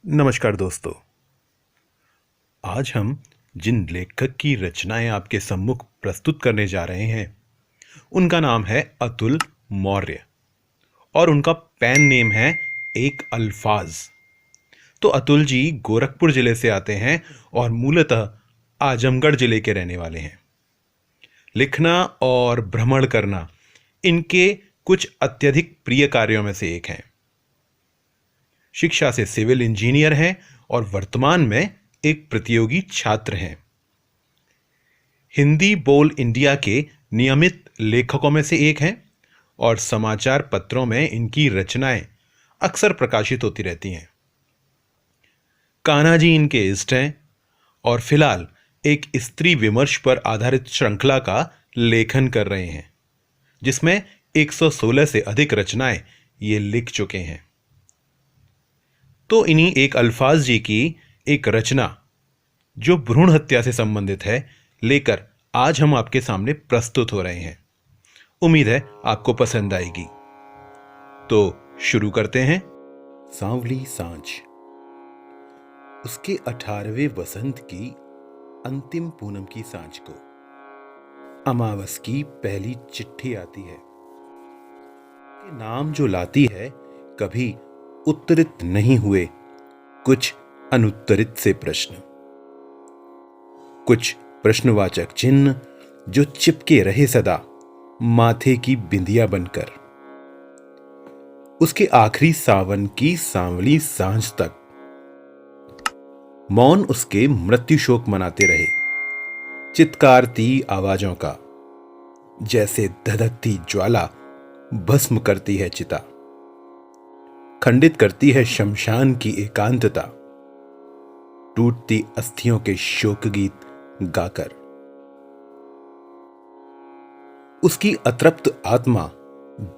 नमस्कार दोस्तों। आज हम जिन लेखक की रचनाएं आपके सम्मुख प्रस्तुत करने जा रहे हैं उनका नाम है अतुल मौर्य और उनका पेन नेम है एक अल्फाज। तो अतुल जी गोरखपुर जिले से आते हैं और मूलतः आजमगढ़ जिले के रहने वाले हैं। लिखना और भ्रमण करना इनके कुछ अत्यधिक प्रिय कार्यों में से एक है। शिक्षा से सिविल इंजीनियर हैं और वर्तमान में एक प्रतियोगी छात्र हैं। हिंदी बोल इंडिया के नियमित लेखकों में से एक हैं और समाचार पत्रों में इनकी रचनाएं अक्सर प्रकाशित होती रहती हैं। कान्हा जी इनके इष्ट हैं और फिलहाल एक स्त्री विमर्श पर आधारित श्रृंखला का लेखन कर रहे हैं जिसमें 116 से अधिक रचनाएं ये लिख चुके हैं। तो इन्हीं एक अल्फाज जी की एक रचना जो भ्रूण हत्या से संबंधित है लेकर आज हम आपके सामने प्रस्तुत हो रहे हैं। उम्मीद है आपको पसंद आएगी। तो शुरू करते हैं। सांवली सांझ। उसके 18वें वसंत की अंतिम पूनम की सांझ को अमावस की पहली चिट्ठी आती है कि नाम जो लाती है कभी उत्तरित नहीं हुए कुछ अनुत्तरित से प्रश्न, कुछ प्रश्नवाचक चिन्ह जो चिपके रहे सदा माथे की बिंदिया बनकर। उसके आखिरी सावन की सांवली सांझ तक मौन उसके मृत्यु शोक मनाते रहे, चित्कारती आवाजों का जैसे धधकती ज्वाला भस्म करती है चिता, खंडित करती है शमशान की एकांतता, टूटती अस्थियों के शोक गीत गाकर। उसकी अतृप्त आत्मा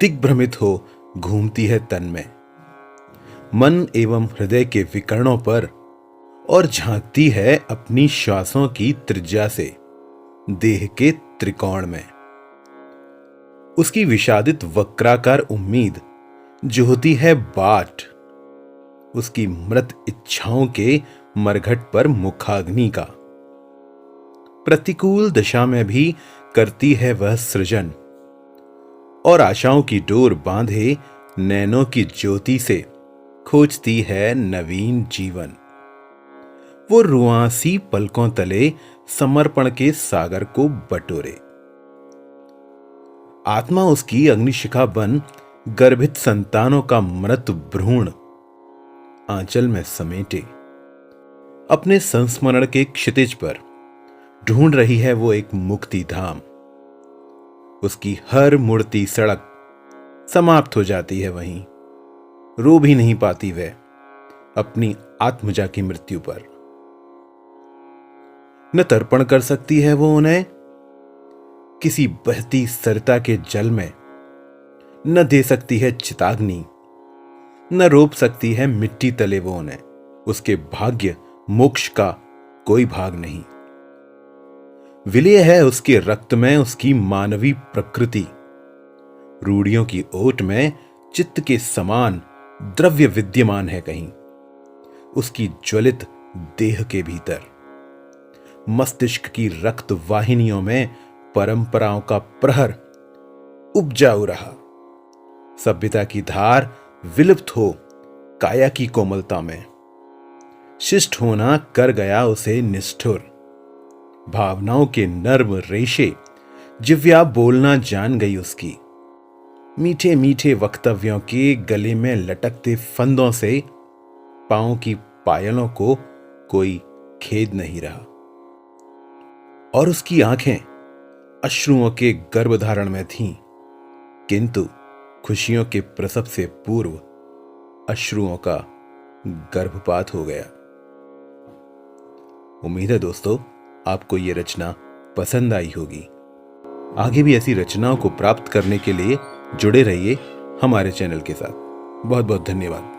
दिग्भ्रमित हो घूमती है तन में, मन एवं हृदय के विकर्णों पर और झांकती है अपनी श्वासों की त्रिज्या से देह के त्रिकोण में। उसकी विषादित वक्राकार उम्मीद जोहती है बाट उसकी मृत इच्छाओं के मरघट पर मुखाग्नि का। प्रतिकूल दशा में भी करती है वह सृजन और आशाओं की डोर बांधे नैनों की ज्योति से खोजती है नवीन जीवन। वो रुआंसी पलकों तले समर्पण के सागर को बटोरे। आत्मा उसकी अग्निशिखा बन गर्भित संतानों का मृत भ्रूण आंचल में समेटे अपने संस्मरण के क्षितिज पर ढूंढ रही है वो एक मुक्ति धाम। उसकी हर मुड़ती सड़क समाप्त हो जाती है वहीं, रो भी नहीं पाती वह अपनी आत्मजा की मृत्यु पर। न तर्पण कर सकती है वो उन्हें किसी बहती सरिता के जल में, न दे सकती है चिताग्नि, न रोप सकती है मिट्टी तले वो उन्हें। उसके भाग्य मोक्ष का कोई भाग नहीं। विलय है उसके रक्त में उसकी मानवी प्रकृति, रूढ़ियों की ओट में चित्त के समान द्रव्य विद्यमान है कहीं उसकी ज्वलित देह के भीतर। मस्तिष्क की रक्त वाहिनियों में परंपराओं का प्रहर उपजाऊ रहा। सभ्यता की धार विलुप्त हो काया की कोमलता में। शिष्ट होना कर गया उसे निष्ठुर। भावनाओं के नर्म रेशे जिव्या बोलना जान गई उसकी। मीठे मीठे वक्तव्यों के गले में लटकते फंदों से पांव की पायलों को कोई खेद नहीं रहा। और उसकी आंखें अश्रुओं के गर्भधारण में थीं, किंतु खुशियों के प्रसव से पूर्व अश्रुओं का गर्भपात हो गया। उम्मीद है दोस्तों आपको यह रचना पसंद आई होगी। आगे भी ऐसी रचनाओं को प्राप्त करने के लिए जुड़े रहिए हमारे चैनल के साथ। बहुत बहुत धन्यवाद।